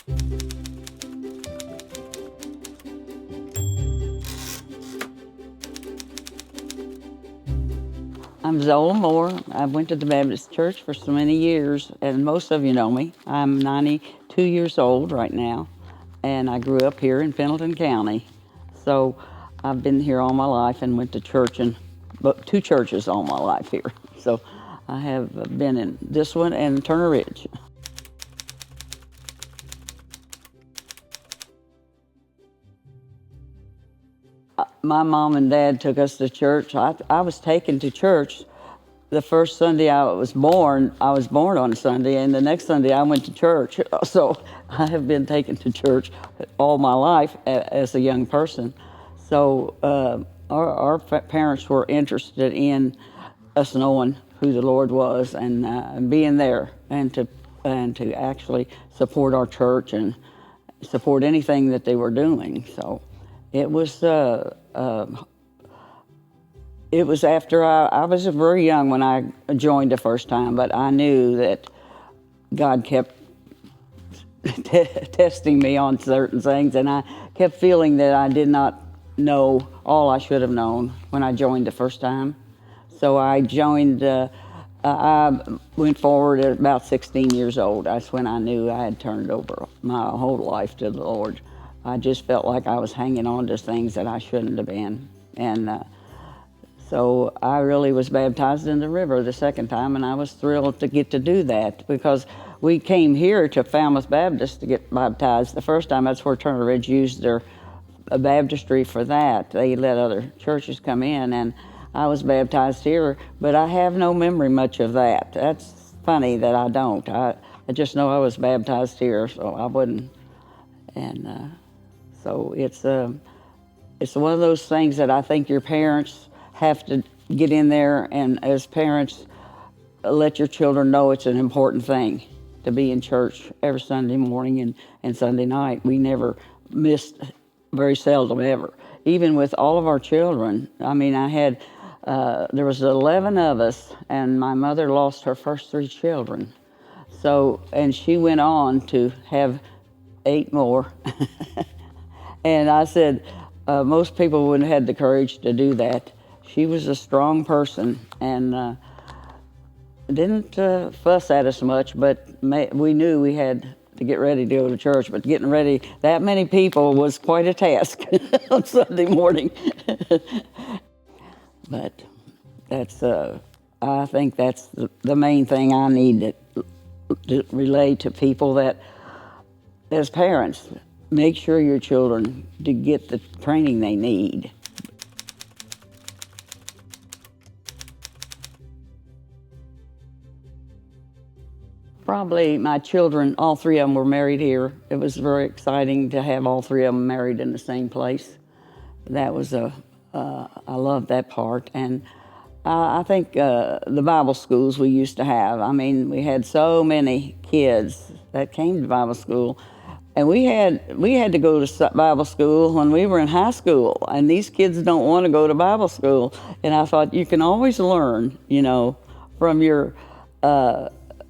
I'm Zola Moore. I went to the Baptist Church for so many years, and most of you know me. I'm 92 years old right now, and I grew up here in Pendleton County. So I've been here all my life and went to church in two churches all my life here. So I have been in this one and Turner Ridge. My mom and dad took us to church. I was taken to church the first Sunday I was born. I was born on Sunday, and the next Sunday I went to church. So I have been taken to church all my life as a young person. So our parents were interested in us knowing who the Lord was and being there and to actually support our church and support anything that they were doing. So it was after I was very young when I joined the first time, but I knew that God kept testing me on certain things, and I kept feeling that I did not know all I should have known when I joined the first time. So I joined, I went forward at about 16 years old. That's when I knew I had turned over my whole life to the Lord. I just felt like I was hanging on to things that I shouldn't have been. And so I really was baptized in the river the second time, and I was thrilled to get to do that because we came here to Falmouth Baptist to get baptized the first time. That's where Turner Ridge used their baptistry for that. They let other churches come in, and I was baptized here, but I have no memory much of that. That's funny that I don't. I just know I was baptized here, so I wouldn't. And so it's one of those things that I think your parents have to get in there, and as parents, let your children know it's an important thing to be in church every Sunday morning and Sunday night. We never missed, very seldom ever. Even with all of our children, I mean, there was 11 of us, and my mother lost her first 3 children. So, and she went on to have 8 more. And I said, most people wouldn't have had the courage to do that. She was a strong person and didn't fuss at us much, but we knew we had to get ready to go to church. But getting ready, that many people was quite a task on Sunday morning. But that's, I think that's the main thing I need to relay to people, that as parents, make sure your children to get the training they need. Probably my children, all 3 of them were married here. It was very exciting to have all 3 of them married in the same place. That was I loved that part. And I think the Bible schools we used to have, I mean, we had so many kids that came to Bible school. And we had to go to Bible school when we were in high school, and these kids don't want to go to Bible school. And I thought, you can always learn, from your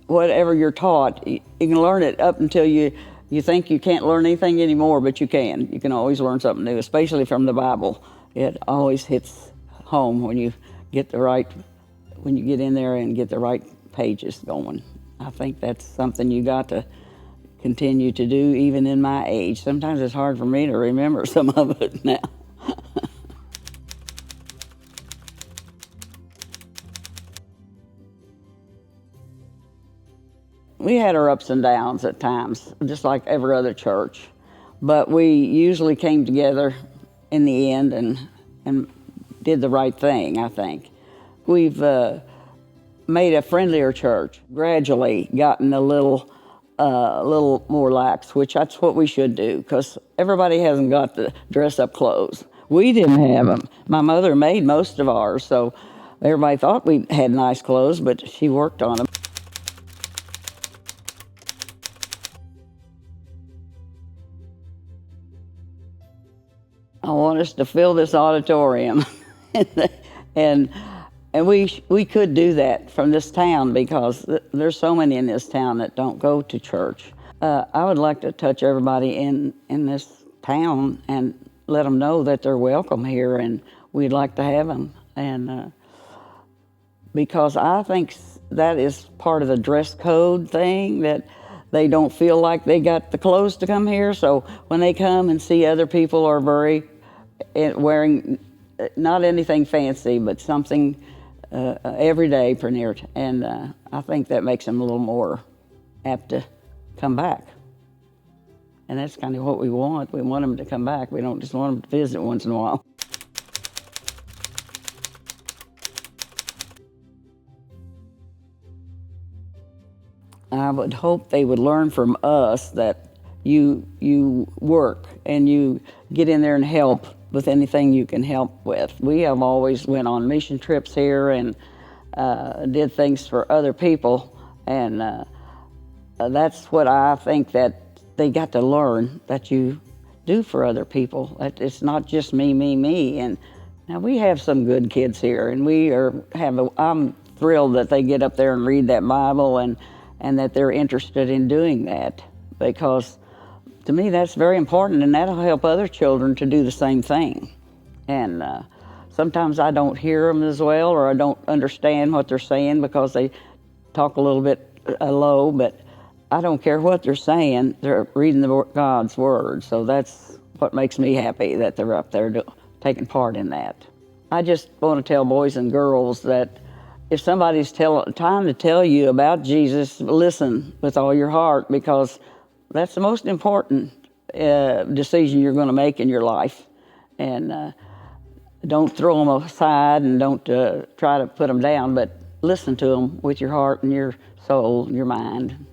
whatever you're taught. You can learn it up until you think you can't learn anything anymore, but you can. You can always learn something new, especially from the Bible. It always hits home when you get in there and get the right pages going. I think that's something you got to continue to do even in my age. Sometimes it's hard for me to remember some of it now. We had our ups and downs at times, just like every other church. But we usually came together in the end and did the right thing, I think. We've made a friendlier church, gradually gotten a little more lax, which that's what we should do, because everybody hasn't got the dress-up clothes. We didn't have them. My mother made most of ours, so everybody thought we had nice clothes, but she worked on them. I want us to fill this auditorium, and we could do that from this town, because there's so many in this town that don't go to church. I would like to touch everybody in this town and let them know that they're welcome here, and we'd like to have them. And because I think that is part of the dress code thing, that they don't feel like they got the clothes to come here. So when they come and see other people are very wearing not anything fancy, but something everyday pretty near, and I think that makes them a little more apt to come back. And that's kind of what we want. We want them to come back. We don't just want them to visit once in a while. I would hope they would learn from us that you work and you get in there and help with anything you can help with. We have always went on mission trips here and did things for other people, and that's what I think that they got to learn, that you do for other people. That it's not just me, me, me. And now we have some good kids here, and I'm thrilled that they get up there and read that Bible, and that they're interested in doing that, because to me that's very important, and that'll help other children to do the same thing. And sometimes I don't hear them as well, or I don't understand what they're saying because they talk a little bit low, but I don't care what they're saying. They're reading God's Word, so that's what makes me happy, that they're up there taking part in that. I just want to tell boys and girls that if somebody's trying to tell you about Jesus, listen with all your heart, because that's the most important decision you're going to make in your life. And don't throw them aside, and don't try to put them down, but listen to them with your heart and your soul and your mind.